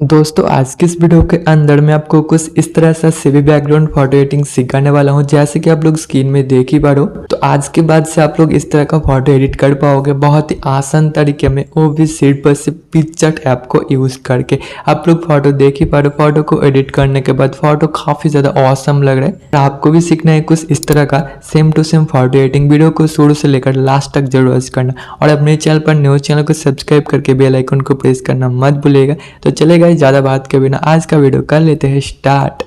दोस्तों आज की इस वीडियो के अंदर मैं आपको कुछ इस तरह से सीवी बैकग्राउंड फोटो एडिटिंग सिखाने वाला हूं। जैसे कि आप लोग स्क्रीन में देख ही पा रहे हो, तो आज के बाद से आप लोग इस तरह का फोटो एडिट कर पाओगे बहुत ही आसान तरीके में, वो भी सिर्फ बस पिक्सआर्ट ऐप को यूज करके। आप लोग फोटो देख ही पा रहे हो, फोटो को एडिट करने के बाद फोटो काफी ज्यादा ऑसम लग रहा है। आपको भी सीखना है कुछ इस तरह का same to same photo editing. Video को शुरू से लेकर लास्ट तक जरूर वॉच करना और अपने चैनल पर न्यू चैनल को सब्सक्राइब करके बेल आइकन को प्रेस करना मत भूलिएगा। तो चलेगा ज्यादा बात के बिना आज का वीडियो कर लेते हैं स्टार्ट।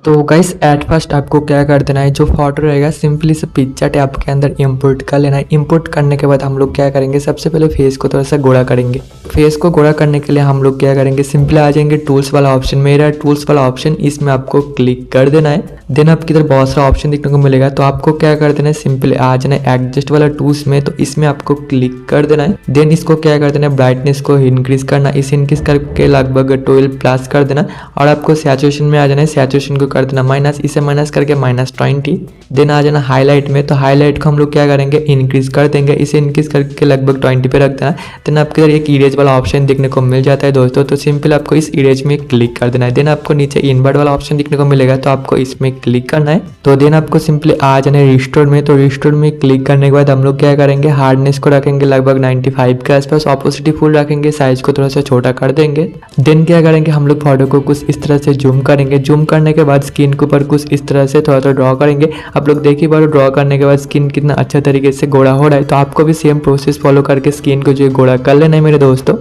तो गाइस एट फर्स्ट आपको क्या कर देना है, जो फोटो रहेगा सिंपली से पिक्सआर्ट ऐप के अंदर इंपोर्ट कर लेना है। इंपोर्ट करने के बाद हम लोग क्या करेंगे, सबसे पहले फेस को थोड़ा सा गोरा करेंगे। फेस को गोरा करने के लिए हम लोग क्या करेंगे, सिंपली आ जाएंगे टूल्स वाला ऑप्शन। मेरा टूल्स वाला ऑप्शन, इसमें आपको क्लिक कर देना है। देन आपकी इधर बहुत सारा ऑप्शन देखने को मिलेगा, तो आपको क्या कर देना है, सिंपली आ जाना है एडजस्ट वाला टूल्स में, तो इसमें आपको क्लिक कर देना है। देन इसको क्या कर देना है, ब्राइटनेस को इंक्रीज करना, इसे इंक्रीज करके लगभग 12 प्लस कर देना और आपको सैचुरेशन में आ जाना है। सैचुरेशन को कर देना माइनस, इसे माइनस करके -20। देन आ जाना हाईलाइट में, तो हाईलाइट को हम लोग क्या करेंगे, इंक्रीज कर देंगे, इसे इंक्रीज करके लगभग 20 पे रख देना। देन आपके इधर एक इरेज वाला ऑप्शन देखने को मिल जाता है दोस्तों, तो सिंपल आपको इस इरेज में क्लिक कर देना है। देन आपको नीचे इनवर्ट वाला ऑप्शन देखने को मिलेगा, तो आपको इसमें क्लिक करना है। तो देन आपको सिंपली आ जाना है रिस्टोर में, तो रिस्टोर में क्लिक करने के बाद हम लोग क्या करेंगे, हार्डनेस को रखेंगे लगभग 95 के आसपास, ऑपोसिटी फुल रखेंगे, साइज को थोड़ा सा छोटा कर देंगे। देन क्या करेंगे, हम लोग फोटो को कुछ इस तरह से जूम करेंगे। जूम करने के बाद स्किन के ऊपर कुछ इस तरह से थोड़ा ड्रॉ करेंगे। आप लोग देखिए बार ड्रॉ करने के बाद स्किन कितना अच्छा तरीके से गोरा हो रहा है, तो आपको भी सेम प्रोसेस फॉलो करके स्किन को जो गोरा कर लेना है मेरे दोस्तों।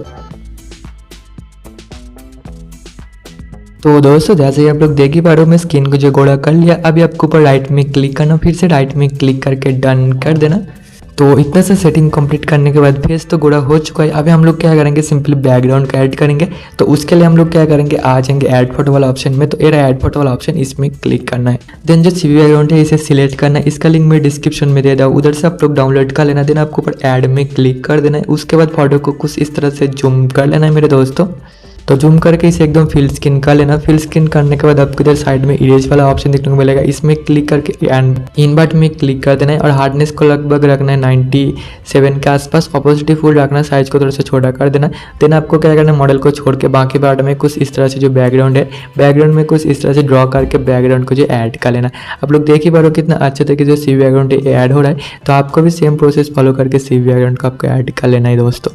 तो दोस्तों जैसे ही आप लोग देख ही पा रहे हो, मैं स्किन को जो गोरा कर लिया। अभी आपको ऊपर राइट में क्लिक करना, फिर से राइट में क्लिक करके डन कर देना। तो इतना सा सेटिंग कंप्लीट करने के बाद फेस तो गोरा हो चुका है। अभी हम लोग क्या करेंगे, सिंपली बैकग्राउंड का ऐड करेंगे। तो उसके लिए हम लोग क्या करेंगे, आ जाएंगे ऐड फोटो वाला ऑप्शन में, तो ये ऐड फोटो वाला ऑप्शन, इसमें क्लिक करना है। देन जो सीवी बैकग्राउंड है इसे सिलेक्ट करना है, इसका लिंक मैं डिस्क्रिप्शन में दे दूँ, उधर से आप लोग डाउनलोड कर लेना। देन आपको ऊपर ऐड में क्लिक कर देना है। उसके बाद फोटो को कुछ इस तरह से जूम कर लेना है मेरे दोस्तों। तो जूम करके इसे एकदम फिल स्क्रीन कर लेना। फिल स्क्रीन करने के बाद आपको इधर साइड में इरेज वाला ऑप्शन देखने को मिलेगा, इसमें क्लिक करके एंड इनवर्ट में क्लिक कर देना है और हार्डनेस को लगभग रखना है 97 के आसपास, ऑपोजिटी फुल रखना है, साइज को थोड़ा सा छोटा कर देना। देन आपको क्या करना है, मॉडल को छोड़ के बाकी पार्ट में कुछ इस तरह से जो बैकग्राउंड है, बैकग्राउंड में कुछ इस तरह से ड्रॉ करके बैकग्राउंड को जो ऐड कर लेना। आप लोग देख ही पा रहे हो कितना अच्छे तरीके से सीवी बैकग्राउंड ऐड हो रहा है। तो आपको भी सेम प्रोसेस फॉलो करके सीवी बैकग्राउंड को आपको ऐड कर लेना है दोस्तों।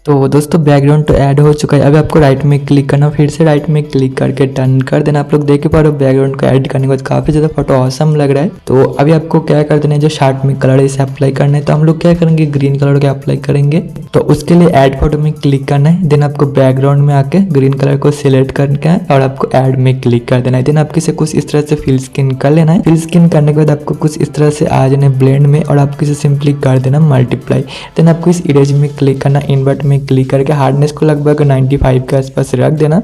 तो दोस्तों बैकग्राउंड तो ऐड हो चुका है। अभी आपको राइट में क्लिक करना, फिर से राइट में क्लिक करके डन कर देना। आप लोग देख पा रहे हो बैकग्राउंड को ऐड करने के बाद काफी ज्यादा फोटो ऑसम लग रहा है। तो अभी आपको क्या कर देना है, जो शार्ट में कलर है इसे अप्लाई करना है। तो हम लोग क्या करेंगे, ग्रीन कलर के अप्लाई करेंगे। तो उसके लिए ऐड फोटो में क्लिक करना है। देन आपको बैकग्राउंड में आके ग्रीन कलर को सिलेक्ट करके और आपको ऐड में क्लिक कर देना है। देन आपको इसे कुछ इस तरह से फिल स्क्रीन कर लेना है। फिल स्क्रीन करने के बाद आपको कुछ इस तरह से आ जाना है ब्लेंड में और आपको इसे सिंपली कर देना मल्टीप्लाई। देन आपको इस इरेज में क्लिक करना, इन्वर्ट में क्लिक करके हार्डनेस को लगभग 95 के आसपास रख देना।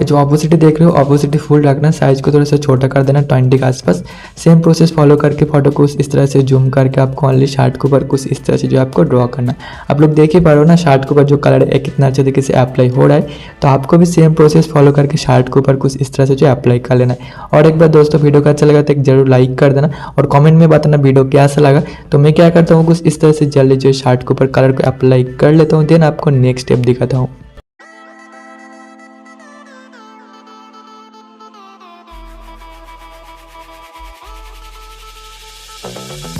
जो ऑपोसिटी देख रहे हो ऑपोसिटी फुल रखना, साइज को थोड़ा सा छोटा कर देना 20 के आसपास। सेम प्रोसेस फॉलो करके फोटो को इस तरह से जूम करके आपको ओनली शार्ट के ऊपर कुछ इस तरह से जो आपको ड्रॉ करना। आप लोग देख ही पा रहे हो ना, शार्ट के ऊपर जो कलर है कितना अच्छे तरीके से अप्लाई हो रहा है। तो आपको भी सेम प्रोसेस फॉलो करके शार्ट के ऊपर कुछ इस तरह से जो अप्लाई कर लेना है। और एक बार दोस्तों वीडियो का अच्छा लगा तो एक जरूर लाइक कर देना और कॉमेंट में बताना वीडियो कैसा लगा। तो मैं क्या करता हूँ, कुछ इस तरह से जल्दी जो शार्ट के ऊपर कलर को अप्लाई कर लेता हूँ। देन आपको नेक्स्ट स्टेप दिखाता हूँ।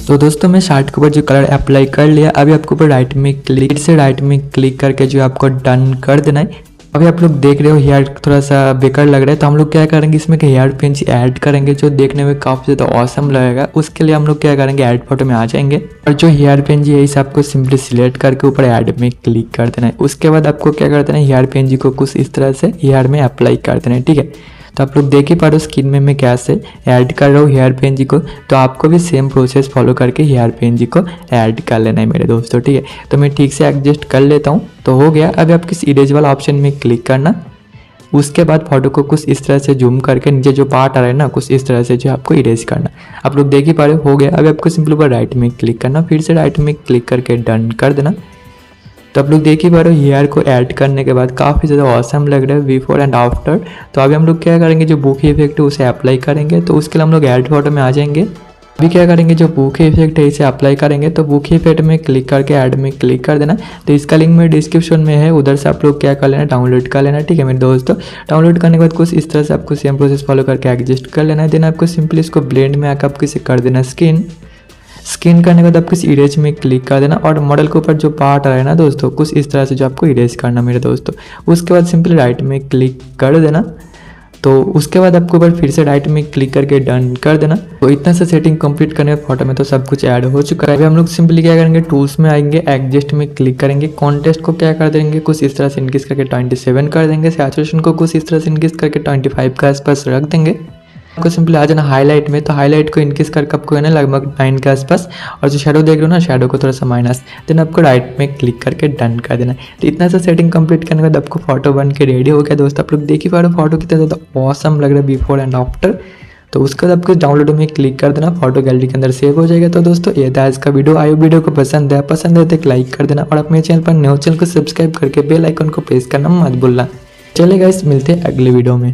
तो दोस्तों मैं शार्ट के ऊपर जो कलर अप्लाई कर लिया। अभी आपको ऊपर राइट में क्लिक करके जो आपको डन कर देना है। अभी आप लोग देख रहे हो हेयर थोड़ा सा बेकार लग रहा है, तो हम लोग क्या करेंगे, इसमें हेयर पिंच ऐड करेंगे जो देखने में काफ़ी ज़्यादा ऑसम लगेगा। उसके लिए हम लोग क्या करेंगे, ऐड फोटो में आ जाएंगे और जो हेयर पिंच है इसे आपको सिंपली सिलेक्ट करके ऊपर ऐड में क्लिक कर देना है। उसके बाद आपको क्या कर देना है, हेयर पिंच को कुछ इस तरह से हेयर में अप्लाई कर देना है, ठीक है। तो आप लोग देख ही पा रहे हो स्किन में मैं कैसे ऐड कर रहा हूँ हेयर पेन जी को। तो आपको भी सेम प्रोसेस फॉलो करके हेयर पेन जी को ऐड कर लेना है मेरे दोस्तों, ठीक है। तो मैं ठीक से एडजस्ट कर लेता हूँ, तो हो गया। अभी आप किस इरेज वाला ऑप्शन में क्लिक करना। उसके बाद फोटो को कुछ इस तरह से जूम करके नीचे जो पार्ट आ रहा है ना, कुछ इस तरह से जो आपको इरेज करना। आप लोग देख ही पा रहे हो गया। अभी आपको सिंपली ऊपर राइट में क्लिक करना, फिर से राइट में क्लिक करके डन कर देना। तो आप लोग देख ही पा रहे हो हेयर को ऐड करने के बाद काफ़ी ज़्यादा ऑसम लग रहा है बिफोर एंड आफ्टर। तो अभी हम लोग क्या करेंगे, जो बुके इफेक्ट है उसे अप्लाई करेंगे। तो उसके लिए हम लोग ऐड फोटो में आ जाएंगे। अभी क्या करेंगे, जो बुके इफेक्ट है इसे अप्लाई करेंगे। तो बुके इफेक्ट में क्लिक करके ऐड में क्लिक कर देना। तो इसका लिंक मेरे डिस्क्रिप्शन में है, उधर से आप लोग क्या कर लेना, डाउनलोड कर लेना। ठीक है मेरे दोस्तों, डाउनलोड करने के बाद कुछ इस तरह से आपको सेम प्रोसेस फॉलो करके एडजस्ट कर लेना है। देन आपको सिंपली इसको ब्लेंड में आकर आपको इसे कर देना स्किन करने के बाद आपको इस इरेज में क्लिक कर देना और मॉडल के ऊपर जो पार्ट आ रहा है ना दोस्तों, कुछ इस तरह से जो आपको इरेज करना मेरे दोस्तों। उसके बाद सिंपली राइट में क्लिक कर देना। तो उसके बाद आपको ऊपर फिर से राइट में क्लिक करके डन कर देना। तो इतना सा सेटिंग कंप्लीट करने के फोटो में तो सब कुछ ऐड हो चुका है। अभी हम लोग सिंपली क्या करेंगे, टूल्स में आएंगे, एडजस्ट में क्लिक करेंगे, कॉन्टेस्ट को क्या कर देंगे, कुछ इस तरह से इंक्रीज करके 27 कर देंगे, सैचुरेशन को कुछ इस तरह से इंक्रीज करके 25 के आसपास रख देंगे। आपको सिंपली आ जाना हाईलाइट में। तो हाईलाइट को इंक्रीज करके आपको है ना लगभग 9 के आसपास, और जो शेडो देख रहे हो ना, शेडो को थोड़ा सा माइनस, देन आपको राइट में क्लिक करके डन कर देना। तो इतना सा सेटिंग कंप्लीट करने के बाद आपको फोटो बन के रेडी हो गया दोस्तों। आप लोग देख ही पा रहे हो फोटो कितना ज़्यादा ऑसम लग रहा है बिफोर एंड आफ्टर। तो उसके बाद आपको डाउनलोड में क्लिक कर देना, फोटो गैलरी के अंदर सेव हो जाएगा। तो दोस्तों ये था आज का वीडियो। आई वीडियो को पसंद है तो एक लाइक कर देना, और अपने चैनल पर नए चैनल को सब्सक्राइब करके बेल आइकन को प्रेस करना मत भूलना। चलिए गाइस, मिलते हैं अगले वीडियो में।